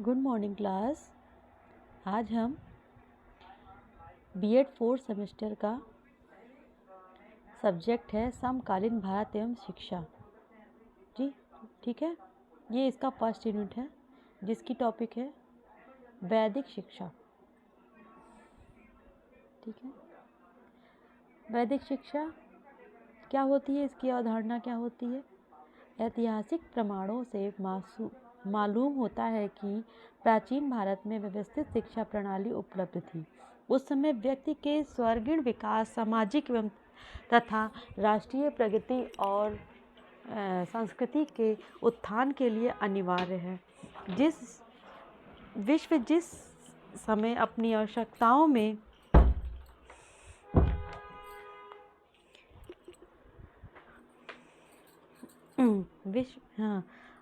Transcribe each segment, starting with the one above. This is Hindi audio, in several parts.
Good morning class. आज हम बीएड 4th सेमेस्टर का सब्जेक्ट है समकालीन भारत एवं शिक्षा। जी ठीक है, ये इसका फर्स्ट यूनिट है जिसकी टॉपिक है वैदिक शिक्षा। ठीक है, वैदिक शिक्षा क्या होती है, इसकी अवधारणा क्या होती है। ऐतिहासिक प्रमाणों से मालूम होता है कि प्राचीन भारत में व्यवस्थित शिक्षा प्रणाली उपलब्ध थी। उस समय व्यक्ति के सर्वांगीण विकास, सामाजिक एवं तथा राष्ट्रीय प्रगति और संस्कृति के उत्थान के लिए अनिवार्य है। विश्व जिस समय अपनी आवश्यकताओं में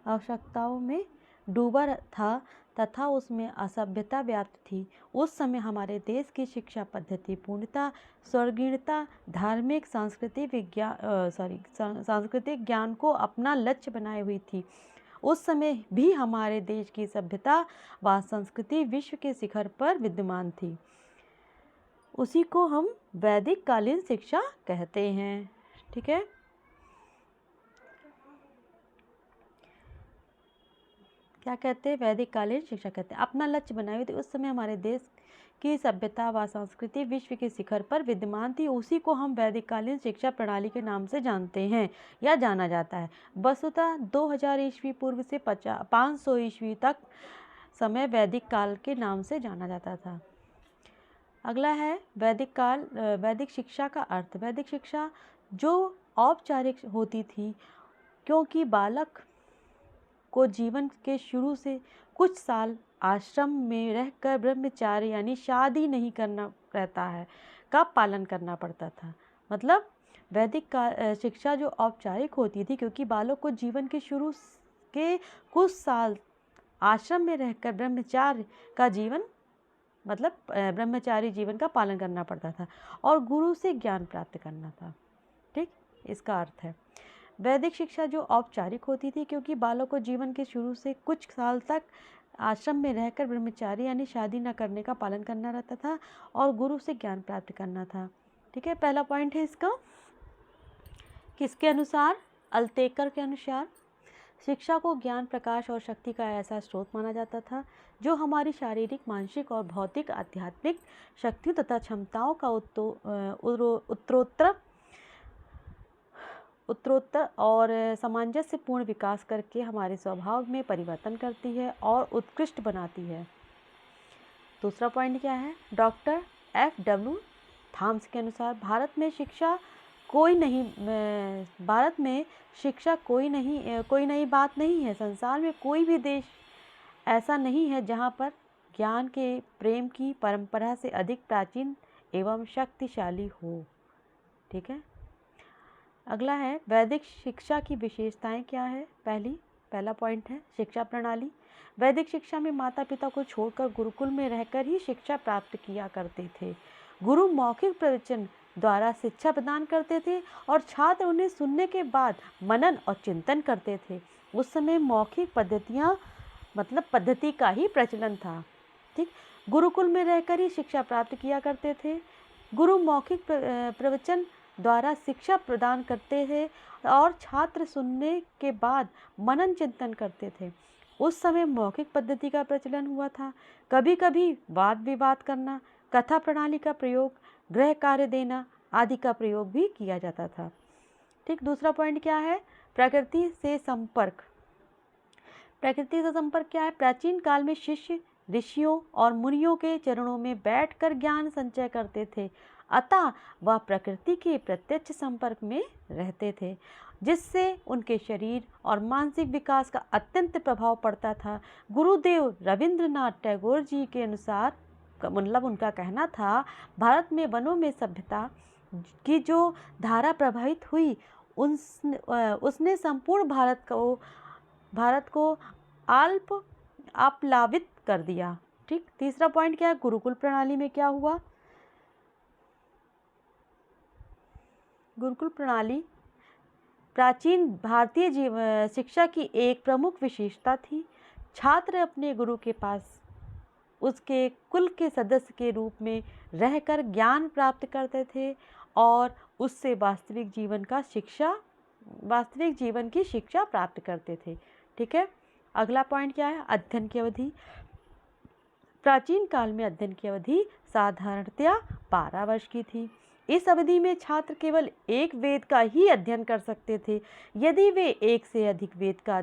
आवश्यकताओं में डूबा था तथा उसमें असभ्यता व्याप्त थी, उस समय हमारे देश की शिक्षा पद्धति पूर्णतः स्वर्गीणता, धार्मिक सांस्कृतिक ज्ञान को अपना लक्ष्य बनाए हुई थी। उस समय भी हमारे देश की सभ्यता व संस्कृति विश्व के शिखर पर विद्यमान थी। उसी को हम वैदिक कालीन शिक्षा कहते हैं। ठीक है, क्या कहते हैं, वैदिक कालीन शिक्षा कहते हैं। अपना लक्ष्य बनाए हुए थे, उस समय हमारे देश की सभ्यता व संस्कृति विश्व के शिखर पर विद्यमान थी, उसी को हम वैदिक कालीन शिक्षा प्रणाली के नाम से जानते हैं या जाना जाता है। वस्तुतः 2000 ईस्वी पूर्व से 500 ईस्वी तक समय वैदिक काल के नाम से जाना जाता था। अगला है वैदिक काल। वैदिक शिक्षा का अर्थ। वैदिक शिक्षा जो औपचारिक होती थी, क्योंकि बालक को जीवन के शुरू से कुछ साल आश्रम में रहकर ब्रह्मचार्य यानी शादी नहीं करना रहता है का पालन करना पड़ता था। मतलब वैदिक शिक्षा जो औपचारिक होती थी, क्योंकि बालक को जीवन के शुरू के कुछ साल आश्रम में रहकर ब्रह्मचार्य का जीवन मतलब ब्रह्मचारी जीवन का पालन करना पड़ता था और गुरु से ज्ञान प्राप्त करना था। ठीक, इसका अर्थ है वैदिक शिक्षा जो औपचारिक होती थी, क्योंकि बालक को जीवन के शुरू से कुछ साल तक आश्रम में रहकर ब्रह्मचारी यानी शादी न करने का पालन करना रहता था और गुरु से ज्ञान प्राप्त करना था। ठीक है, पहला पॉइंट है इसका, किसके अनुसार, अल्तेकर के अनुसार शिक्षा को ज्ञान, प्रकाश और शक्ति का ऐसा स्रोत माना जाता था जो हमारी शारीरिक, मानसिक और भौतिक आध्यात्मिक शक्तियों तथा क्षमताओं का उत्तरोत्तर और सामंजस्यपूर्ण विकास करके हमारे स्वभाव में परिवर्तन करती है और उत्कृष्ट बनाती है। दूसरा पॉइंट क्या है, डॉक्टर F.W. थॉमस के अनुसार भारत में शिक्षा कोई नई बात नहीं है। संसार में कोई भी देश ऐसा नहीं है जहाँ पर ज्ञान के प्रेम की परंपरा से अधिक प्राचीन एवं शक्तिशाली हो। ठीक है, अगला है वैदिक शिक्षा की विशेषताएं क्या है। पहला पॉइंट है शिक्षा प्रणाली। वैदिक शिक्षा में माता पिता को छोड़कर गुरुकुल में रहकर ही शिक्षा प्राप्त किया करते थे। गुरु मौखिक प्रवचन द्वारा शिक्षा प्रदान करते थे और छात्र उन्हें सुनने के बाद मनन और चिंतन करते थे। उस समय मौखिक पद्धति का ही प्रचलन था। ठीक, गुरुकुल में रहकर ही शिक्षा प्राप्त किया करते थे। गुरु मौखिक प्रवचन द्वारा शिक्षा प्रदान करते थे और छात्र सुनने के बाद मनन चिंतन करते थे। उस समय मौखिक पद्धति का प्रचलन हुआ था। कभी कभी वाद विवाद करना, कथा प्रणाली का प्रयोग, गृह कार्य देना आदि का प्रयोग भी किया जाता था। ठीक, दूसरा पॉइंट क्या है, प्रकृति से संपर्क। प्रकृति से संपर्क क्या है, प्राचीन काल में शिष्य ऋषियों और मुनियों के चरणों में बैठकर ज्ञान संचय करते थे, अतः वह प्रकृति के प्रत्यक्ष संपर्क में रहते थे, जिससे उनके शरीर और मानसिक विकास का अत्यंत प्रभाव पड़ता था। गुरुदेव रविंद्रनाथ टैगोर जी के अनुसार मतलब उनका कहना था, भारत में वनों में सभ्यता की जो धारा प्रभावित हुई उसने संपूर्ण भारत को आप्लावित कर दिया। ठीक, तीसरा पॉइंट क्या है, गुरुकुल प्रणाली में क्या हुआ। गुरुकुल प्रणाली प्राचीन भारतीय शिक्षा की एक प्रमुख विशेषता थी, छात्र अपने गुरु के पास उसके कुल के सदस्य के रूप में रहकर ज्ञान प्राप्त करते थे और उससे वास्तविक जीवन की शिक्षा प्राप्त करते थे। ठीक है, अगला पॉइंट क्या है? अध्ययन की अवधि। प्राचीन काल में अध्ययन की अवधि साधारणतया 12 वर्ष की थी। इस अवधि में छात्र केवल एक वेद का ही अध्ययन कर सकते थे। यदि उन्हें एक से अधिक वेद का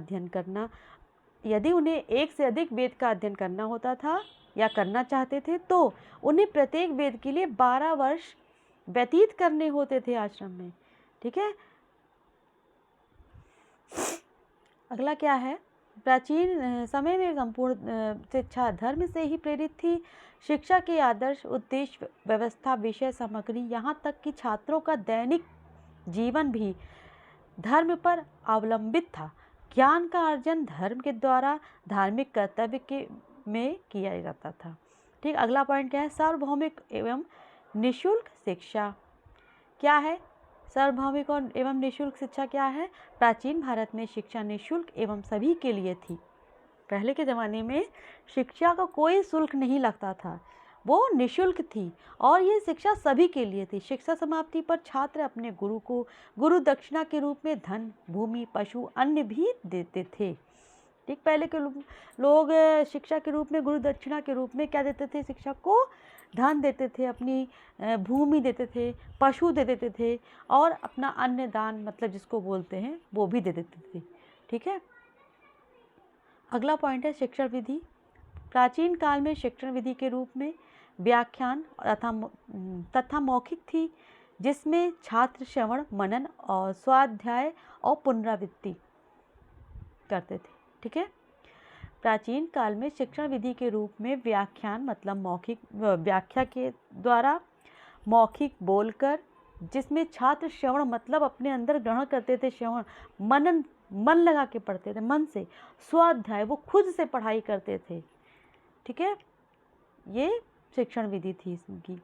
अध्ययन करना होता था या करना चाहते थे तो उन्हें प्रत्येक वेद के लिए 12 वर्ष व्यतीत करने होते थे आश्रम में। ठीक है, अगला क्या है? प्राचीन समय में संपूर्ण शिक्षा धर्म से ही प्रेरित थी। शिक्षा के आदर्श, उद्देश्य, व्यवस्था, विषय सामग्री, यहाँ तक कि छात्रों का दैनिक जीवन भी धर्म पर अवलंबित था। ज्ञान का अर्जन धर्म के द्वारा धार्मिक कर्तव्य में किया जाता था। ठीक, अगला पॉइंट क्या है? सार्वभौमिक एवं निःशुल्क शिक्षा। क्या है सार्वभौमिक और एवं निःशुल्क शिक्षा? क्या है? प्राचीन भारत में शिक्षा निःशुल्क एवं सभी के लिए थी। पहले के ज़माने में शिक्षा का कोई शुल्क नहीं लगता था, वो निःशुल्क थी और ये शिक्षा सभी के लिए थी। शिक्षा समाप्ति पर छात्र अपने गुरु को गुरु दक्षिणा के रूप में धन, भूमि, पशु, अन्न भी देते थे। ठीक, पहले के लोग शिक्षा के रूप में, गुरु दक्षिणा के रूप में क्या देते थे? शिक्षक को धन देते थे, अपनी भूमि देते थे, पशु दे देते थे और अपना अन्न दान, मतलब जिसको बोलते हैं, वो भी दे देते थे। ठीक है, अगला पॉइंट है शिक्षण विधि। प्राचीन काल में शिक्षण विधि के रूप में व्याख्यान तथा मौखिक थी, जिसमें छात्र श्रवण, मनन और स्वाध्याय और पुनरावृत्ति करते थे। ठीक है, प्राचीन काल में शिक्षण विधि के रूप में व्याख्यान मतलब मौखिक व्याख्या के द्वारा, मौखिक बोलकर, जिसमें छात्र श्रवण मतलब अपने अंदर ग्रहण करते थे, श्रवण, मनन मन लगा के पढ़ते थे, मन से, स्वाध्याय वो खुद से पढ़ाई करते थे। ठीक है, ये शिक्षण विधि थी इसकी।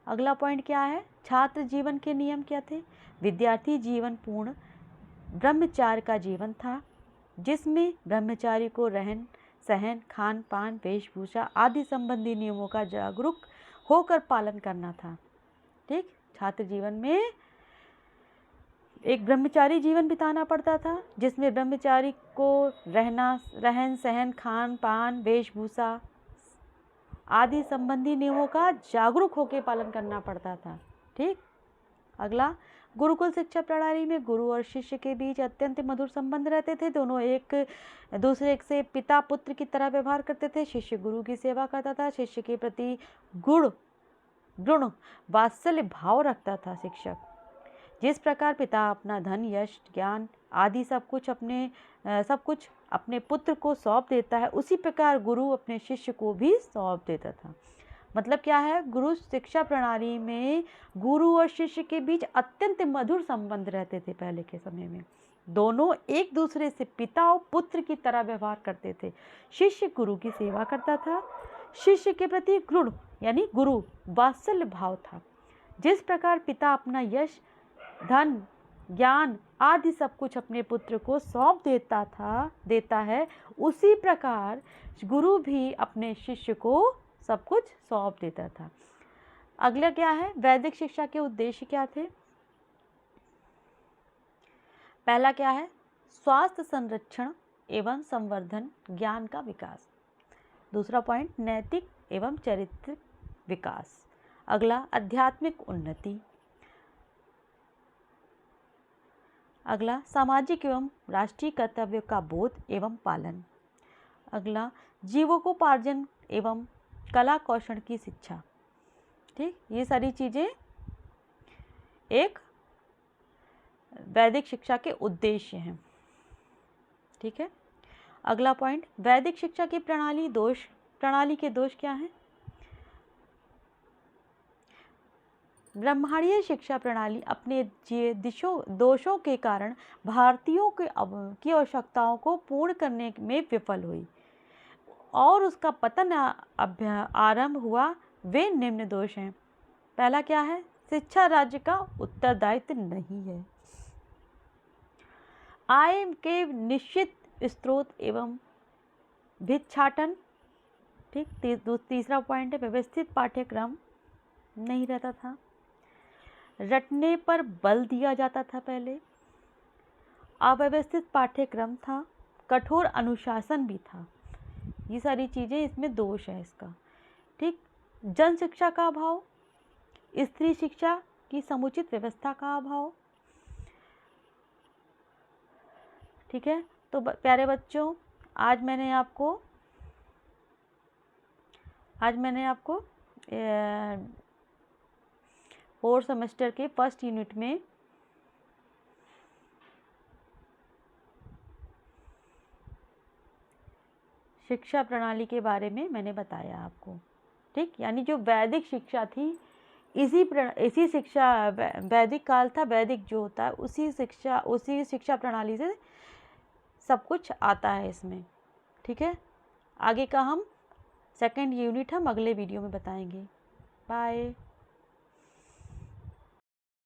अगला पॉइंट क्या है? छात्र जीवन के नियम क्या थे? विद्यार्थी जीवन पूर्ण ब्रह्मचार्य का जीवन था, जिसमें ब्रह्मचारी को रहन सहन, खान पान, वेशभूषा आदि संबंधी नियमों का जागरूक होकर पालन करना था। ठीक, छात्र जीवन में एक ब्रह्मचारी जीवन बिताना पड़ता था, जिसमें ब्रह्मचारी को रहन सहन, खान पान, वेशभूषा आदि संबंधी नियमों का जागरूक होकर पालन करना पड़ता था। ठीक, अगला, गुरुकुल शिक्षा प्रणाली में गुरु और शिष्य के बीच अत्यंत मधुर संबंध रहते थे। दोनों एक दूसरे से पिता पुत्र की तरह व्यवहार करते थे। शिष्य गुरु की सेवा करता था, शिष्य के प्रति गुण वात्सल्य भाव रखता था। शिक्षक जिस प्रकार पिता अपना धन, यश, ज्ञान आदि सब कुछ अपने पुत्र को सौंप देता है, उसी प्रकार गुरु अपने शिष्य को भी सौंप देता था। मतलब क्या है? गुरु शिक्षा प्रणाली में गुरु और शिष्य के बीच अत्यंत मधुर संबंध रहते थे। पहले के समय में दोनों एक दूसरे से पिता और पुत्र की तरह व्यवहार करते थे। शिष्य गुरु की सेवा करता था, शिष्य के प्रति गुण यानी गुरु वात्सल्य भाव था। जिस प्रकार पिता अपना यश, धन, ज्ञान आदि सब कुछ अपने पुत्र को सौंप देता है, उसी प्रकार गुरु भी अपने शिष्य को सब कुछ सौंप देता था। अगला क्या है? वैदिक शिक्षा के उद्देश्य क्या थे? पहला क्या है? स्वास्थ्य संरक्षण एवं संवर्धन, ज्ञान का विकास। दूसरा पॉइंट, नैतिक एवं चारित्रिक विकास। अगला, आध्यात्मिक उन्नति। अगला, सामाजिक एवं राष्ट्रीय कर्तव्य का बोध एवं पालन। अगला, जीवकोपार्जन एवं कला कौशल की शिक्षा। ठीक, ये सारी चीज़ें एक वैदिक शिक्षा के उद्देश्य हैं। ठीक है, अगला पॉइंट, वैदिक शिक्षा की प्रणाली के दोष क्या हैं? ब्रह्मांडीय शिक्षा प्रणाली अपने दोषों के कारण भारतीयों की आवश्यकताओं को पूर्ण करने में विफल हुई और उसका पतन आरंभ हुआ। वे निम्न दोष हैं। पहला क्या है? शिक्षा राज्य का उत्तरदायित्व नहीं है। आय के निश्चित स्रोत एवं भिक्षाटन, ठीक। तीसरा पॉइंट है व्यवस्थित पाठ्यक्रम नहीं रहता था, रटने पर बल दिया जाता था पहले, अव्यवस्थित पाठ्यक्रम था, कठोर अनुशासन भी था। ये सारी चीज़ें इसमें दोष है इसका, ठीक। जन शिक्षा का अभाव, स्त्री शिक्षा की समुचित व्यवस्था का अभाव, ठीक है। तो प्यारे बच्चों, आज मैंने आपको 4th सेमेस्टर के फर्स्ट यूनिट में शिक्षा प्रणाली के बारे में मैंने बताया आपको, ठीक। यानी जो वैदिक शिक्षा थी, इसी शिक्षा, वैदिक काल था, वैदिक जो होता है उसी शिक्षा प्रणाली से सब कुछ आता है इसमें, ठीक है। आगे का हम सेकंड यूनिट हम अगले वीडियो में बताएंगे। बाय।